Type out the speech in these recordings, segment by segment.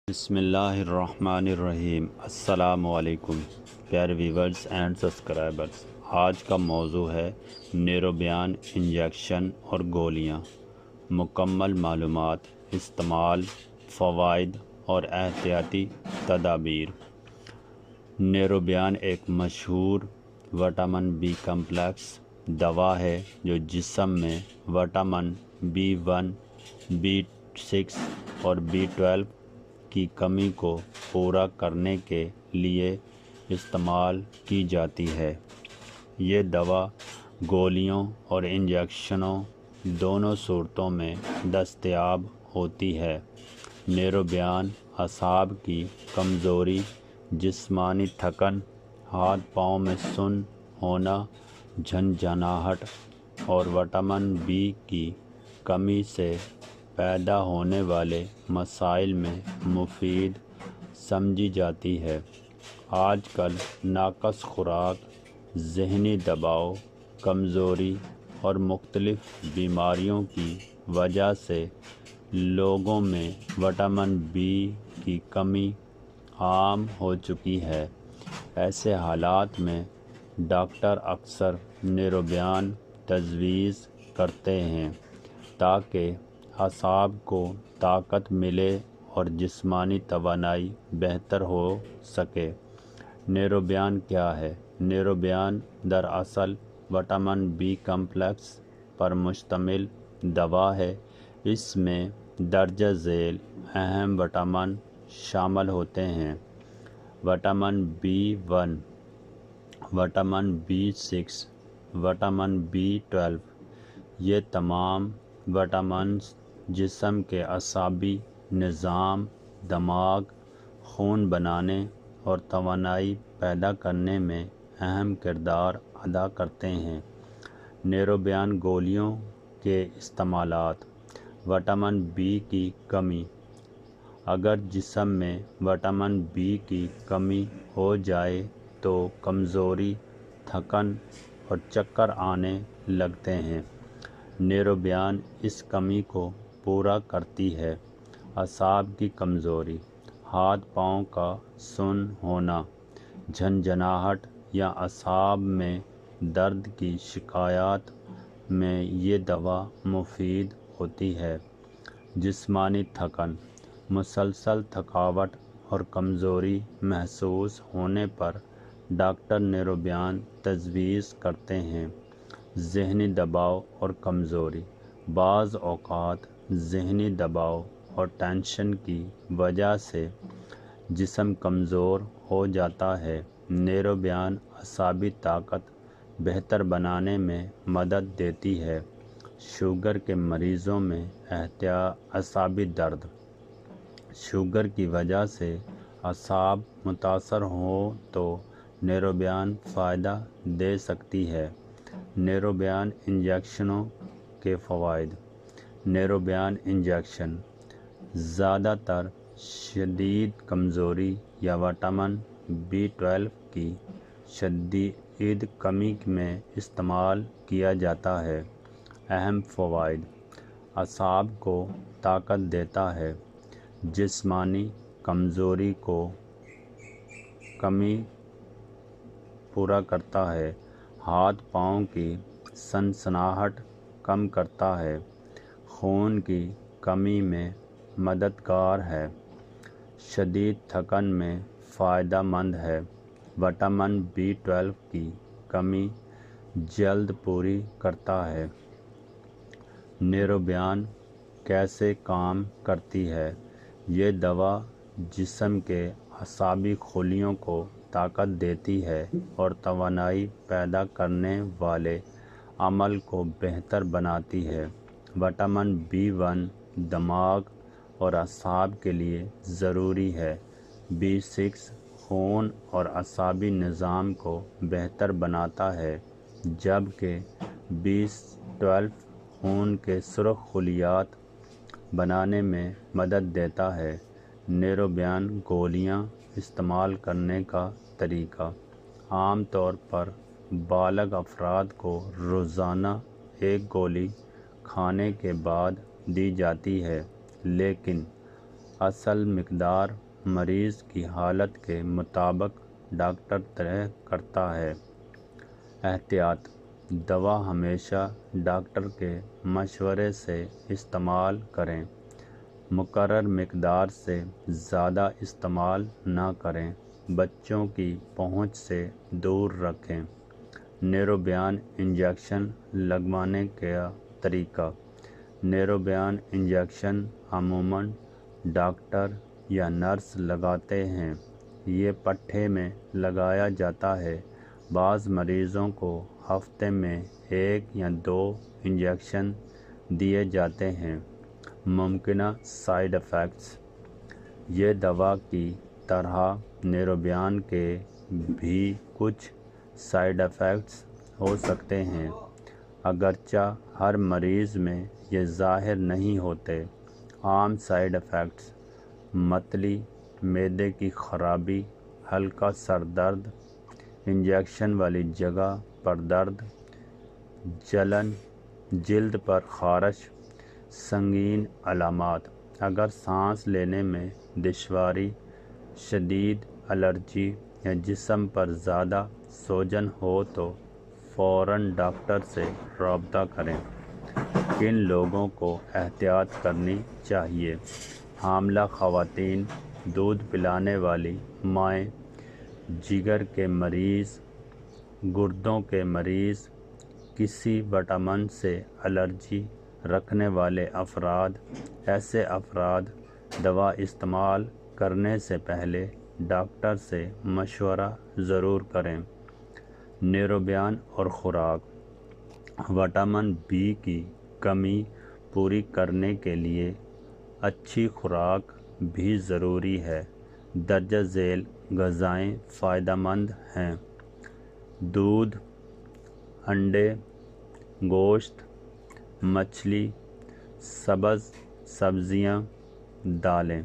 بسم اللہ الرحمن الرحیم۔ السلام علیکم پیارے ویورز اینڈ سبسکرائبرز۔ آج کا موضوع ہے نیروبیان انجیکشن اور گولیاں۔ مکمل معلومات، استعمال، فوائد اور احتیاطی تدابیر۔ نیروبیان ایک مشہور وٹامن بی کمپلیکس دوا ہے جو جسم میں وٹامن B1، B6 اور B12 کی کمی کو پورا کرنے کے لیے استعمال کی جاتی ہے۔ یہ دوا گولیوں اور انجیکشنوں دونوں صورتوں میں دستیاب ہوتی ہے۔ نیروبیان اعصاب کی کمزوری، جسمانی تھکن، ہاتھ پاؤں میں سن ہونا، جھنجھناہٹ اور وٹامن B کی کمی سے پیدا ہونے والے مسائل میں مفید سمجھی جاتی ہے۔ آج کل ناقص خوراک، ذہنی دباؤ، کمزوری اور مختلف بیماریوں کی وجہ سے لوگوں میں وٹامن B کی کمی عام ہو چکی ہے۔ ایسے حالات میں ڈاکٹر اکثر نیروبیان تجویز کرتے ہیں تاکہ اعصاب کو طاقت ملے اور جسمانی توانائی بہتر ہو سکے۔ نیروبیان کیا ہے؟ نیروبیان دراصل وٹامن B کمپلیکس پر مشتمل دوا ہے۔ اس میں درجہ ذیل اہم وٹامن شامل ہوتے ہیں: vitamin B1، vitamin B6، vitamin B12۔ یہ تمام وٹامنز جسم کے اعصابی نظام، دماغ، خون بنانے اور توانائی پیدا کرنے میں اہم کردار ادا کرتے ہیں۔ نیروبیان گولیوں کے استعمالات۔ وٹامن B کی کمی۔ اگر جسم میں وٹامن B کی کمی ہو جائے تو کمزوری، تھکن اور چکر آنے لگتے ہیں۔ نیروبیان اس کمی کو پورا کرتی ہے۔ اعصاب کی کمزوری، ہاتھ پاؤں کا سن ہونا، جھنجھناہٹ یا اعصاب میں درد کی شکایات میں یہ دوا مفید ہوتی ہے۔ جسمانی تھکن، مسلسل تھکاوٹ اور کمزوری محسوس ہونے پر ڈاکٹر نیروبیان تجویز کرتے ہیں۔ ذہنی دباؤ اور کمزوری، بعض اوقات ذہنی دباؤ اور ٹینشن کی وجہ سے جسم کمزور ہو جاتا ہے۔ نیروبیان اعصابی طاقت بہتر بنانے میں مدد دیتی ہے۔ شوگر کے مریضوں میں اعصابی درد۔ شوگر کی وجہ سے اعصاب متاثر ہوں تو نیروبیان فائدہ دے سکتی ہے۔ نیروبیان انجیکشنوں کے فوائد۔ نیروبیان انجیکشن زیادہ تر شدید کمزوری یا وٹامن B12 کی شدید کمی میں استعمال کیا جاتا ہے۔ اہم فوائد: اعصاب کو طاقت دیتا ہے، جسمانی کمزوری کو کمی پورا کرتا ہے، ہاتھ پاؤں کی سنسناہٹ کم کرتا ہے، خون کی کمی میں مددگار ہے، شدید تھکن میں فائدہ مند ہے، وٹامن B12 کی کمی جلد پوری کرتا ہے۔ نیروبیان کیسے کام کرتی ہے؟ یہ دوا جسم کے اعصابی خلیوں کو طاقت دیتی ہے اور توانائی پیدا کرنے والے عمل کو بہتر بناتی ہے۔ وٹامن B1 دماغ اور اعصاب کے لیے ضروری ہے۔ B6 خون اور اعصابی نظام کو بہتر بناتا ہے، جبکہ B12 خون کے سرخ خلیات بنانے میں مدد دیتا ہے۔ نیروبیان گولیاں استعمال کرنے کا طریقہ۔ عام طور پر بالغ افراد کو روزانہ ایک گولی کھانے کے بعد دی جاتی ہے، لیکن اصل مقدار مریض کی حالت کے مطابق ڈاکٹر طے کرتا ہے۔ احتیاط: دوا ہمیشہ ڈاکٹر کے مشورے سے استعمال کریں۔ مقرر مقدار سے زیادہ استعمال نہ کریں۔ بچوں کی پہنچ سے دور رکھیں۔ نیروبیان انجیکشن لگوانے کا طریقہ: نیروبیان انجیکشن عموماً ڈاکٹر یا نرس لگاتے ہیں۔ یہ پٹھے میں لگایا جاتا ہے۔ بعض مریضوں کو ہفتے میں 1 یا 2 انجیکشن دیے جاتے ہیں۔ ممکنہ سائیڈ ایفیکٹس: یہ دوا کی طرح نیروبیان کے بھی کچھ سائیڈ ایفیکٹس ہو سکتے ہیں، اگرچہ ہر مریض میں یہ ظاہر نہیں ہوتے۔ عام سائیڈ ایفیکٹس: متلی، معدے کی خرابی، ہلکا سر درد، انجیکشن والی جگہ پر درد، جلن، جلد پر خارش۔ سنگین علامات: اگر سانس لینے میں دشواری، شدید الرجی یا جسم پر زیادہ سوجن ہو تو فوراً ڈاکٹر سے رابطہ کریں۔ کن لوگوں کو احتیاط کرنی چاہیے؟ حاملہ خواتین، دودھ پلانے والی مائیں، جگر کے مریض، گردوں کے مریض، کسی وٹامن سے الرجی رکھنے والے افراد۔ ایسے افراد دوا استعمال کرنے سے پہلے ڈاکٹر سے مشورہ ضرور کریں۔ نیروبیان اور خوراک: وٹامن بی کی کمی پوری کرنے کے لیے اچھی خوراک بھی ضروری ہے۔ درجہ ذیل غذائیں فائدہ مند ہیں۔ دودھ، انڈے، گوشت، مچھلی، سبز سبزیاں، دالیں۔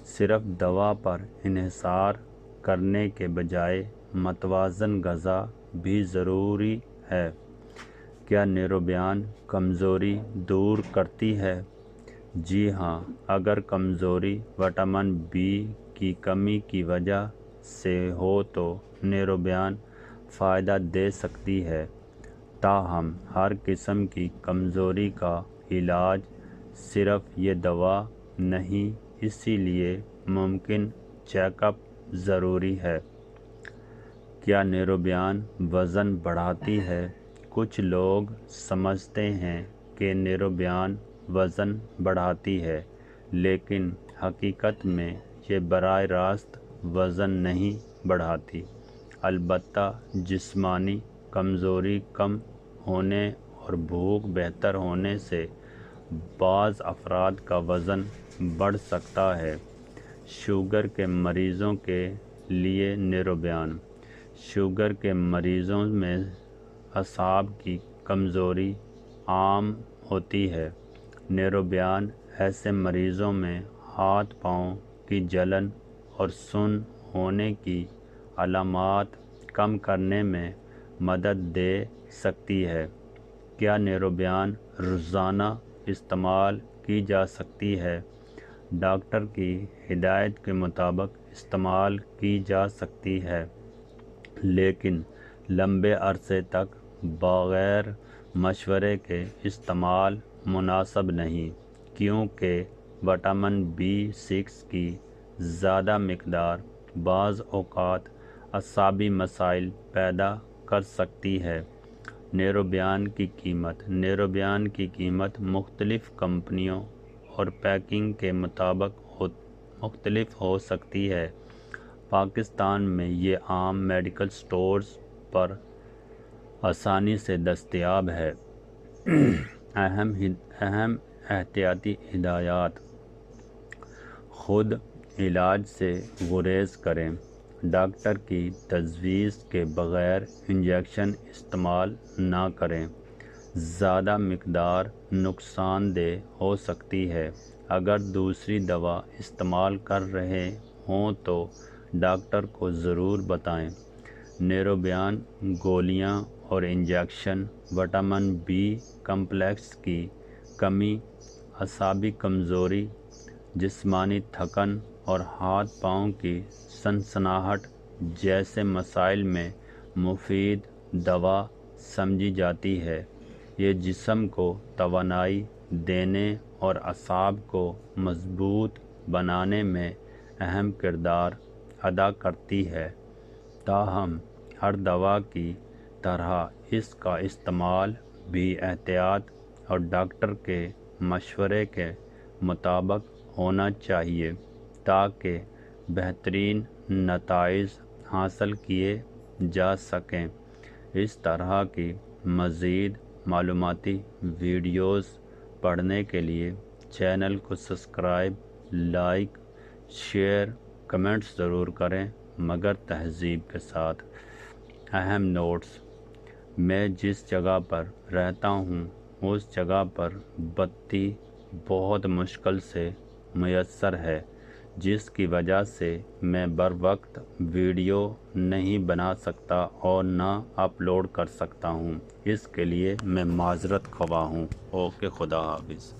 صرف دوا پر انحصار کرنے کے بجائے متوازن غذا بھی ضروری ہے۔ کیا نیروبیان کمزوری دور کرتی ہے؟ جی ہاں، اگر کمزوری وٹامن بی کی کمی کی وجہ سے ہو تو نیروبیان فائدہ دے سکتی ہے۔ تاہم ہر قسم کی کمزوری کا علاج صرف یہ دوا نہیں، اسی لیے ممکن چیک اپ ضروری ہے۔ کیا نیروبیان وزن بڑھاتی ہے؟ کچھ لوگ سمجھتے ہیں کہ نیروبیان وزن بڑھاتی ہے، لیکن حقیقت میں یہ براہ راست وزن نہیں بڑھاتی۔ البتہ جسمانی کمزوری کم ہونے اور بھوک بہتر ہونے سے بعض افراد کا وزن بڑھ سکتا ہے۔ شوگر کے مریضوں کے لیے نیروبیان: شوگر کے مریضوں میں اعصاب کی کمزوری عام ہوتی ہے۔ نیروبیان ایسے مریضوں میں ہاتھ پاؤں کی جلن اور سن ہونے کی علامات کم کرنے میں مدد دے سکتی ہے۔ کیا نیروبیان روزانہ استعمال کی جا سکتی ہے؟ ڈاکٹر کی ہدایت کے مطابق استعمال کی جا سکتی ہے، لیکن لمبے عرصے تک بغیر مشورے کے استعمال مناسب نہیں، کیونکہ وٹامن B6 کی زیادہ مقدار بعض اوقات اعصابی مسائل پیدا کر سکتی ہے۔ نیروبیان کی قیمت: نیروبیان کی قیمت مختلف کمپنیوں اور پیکنگ کے مطابق مختلف ہو سکتی ہے۔ پاکستان میں یہ عام میڈیکل سٹورز پر آسانی سے دستیاب ہے۔ اہم احتیاطی ہدایات: خود علاج سے گریز کریں۔ ڈاکٹر کی تجویز کے بغیر انجیکشن استعمال نہ کریں۔ زیادہ مقدار نقصان دہ ہو سکتی ہے۔ اگر دوسری دوا استعمال کر رہے ہوں تو ڈاکٹر کو ضرور بتائیں۔ نیروبیان گولیاں اور انجیکشن: وٹامن B کمپلیکس کی کمی، اعصابی کمزوری، جسمانی تھکن اور ہاتھ پاؤں کی سنسناہٹ جیسے مسائل میں مفید دوا سمجھی جاتی ہے۔ یہ جسم کو توانائی دینے اور اعصاب کو مضبوط بنانے میں اہم کردار ادا کرتی ہے۔ تاہم ہر دوا کی طرح اس کا استعمال بھی احتیاط اور ڈاکٹر کے مشورے کے مطابق ہونا چاہیے تاکہ بہترین نتائج حاصل کیے جا سکیں۔ اس طرح کی مزید معلوماتی ویڈیوز پڑھنے کے لیے چینل کو سبسکرائب، لائک، شیئر، کمنٹس ضرور کریں مگر تہذیب کے ساتھ۔ اہم نوٹس: میں جس جگہ پر رہتا ہوں اس جگہ پر بتی بہت مشکل سے میسر ہے، جس کی وجہ سے میں بروقت ویڈیو نہیں بنا سکتا اور نہ اپلوڈ کر سکتا ہوں۔ اس کے لیے میں معذرت خواہ ہوں۔ اوکے، خدا حافظ۔